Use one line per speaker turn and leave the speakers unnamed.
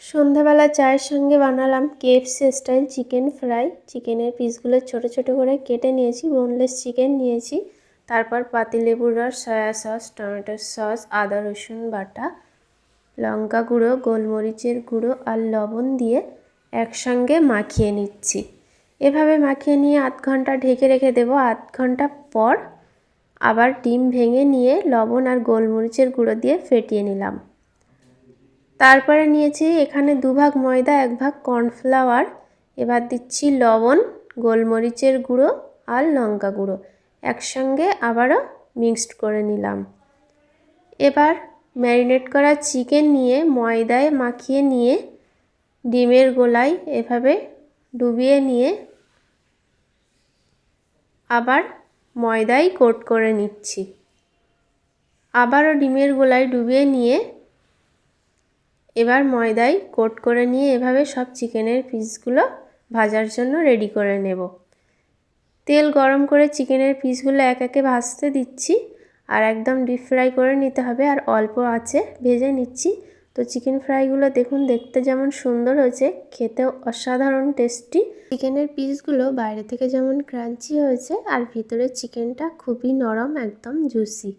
সন্ধ্যাবেলা চায়ের সঙ্গে বানালাম কেএফসি স্টাইল চিকেন ফ্রাই। চিকেনের পিসগুলো ছোট ছোট করে কেটে নিয়েছি, বোনলেস চিকেন নিয়েছি। তারপর পাতিলেবুর রস, সয়া সস, টমেটো সস, আদা রসুন বাটা, লঙ্কা গুঁড়ো, গোলমরিচের গুঁড়ো আর লবণ দিয়ে একসঙ্গে মাখিয়ে নিচ্ছি। এভাবে মাখিয়ে নিয়ে আধ ঘন্টা ঢেকে রেখে দেবো। আধ ঘন্টা পর আবার ডিম ভেঙে নিয়ে লবণ আর গোলমরিচের গুঁড়ো দিয়ে ফেটিয়ে নিলাম। তারপরে নিয়েছি এখানে 2 ভাগ ময়দা, 1 ভাগ কর্নফ্লাওয়ার। এবার দিচ্ছি লবণ, গোলমরিচের গুঁড়ো আর লঙ্কা গুঁড়ো, একসঙ্গে আবারও মিক্সড করে নিলাম। এবার ম্যারিনেট করা চিকেন নিয়ে ময়দায় মাখিয়ে নিয়ে ডিমের গোলায় এভাবে ডুবিয়ে নিয়ে আবার ময়দায় কোট করে নিচ্ছি। আবারও ডিমের গোলায় ডুবিয়ে নিয়ে এবার ময়দায় কোট করে নিয়ে এভাবে সব চিকেনের পিসগুলো ভাজার জন্য রেডি করে নেব। তেল গরম করে চিকেনের পিসগুলো এক একে ভাজতে দিচ্ছি, আর একদম ডিপ ফ্রাই করে নিতে হবে, আর অল্প আঁচে ভেজে নিচ্ছি। তো চিকেন ফ্রাইগুলো দেখুন, দেখতে যেমন সুন্দর হয়েছে, খেতেও অসাধারণ টেস্টি। চিকেনের পিসগুলো বাইরে থেকে যেমন ক্রাঞ্চি হয়েছে আর ভিতরে চিকেনটা খুবই নরম, একদম জুসি।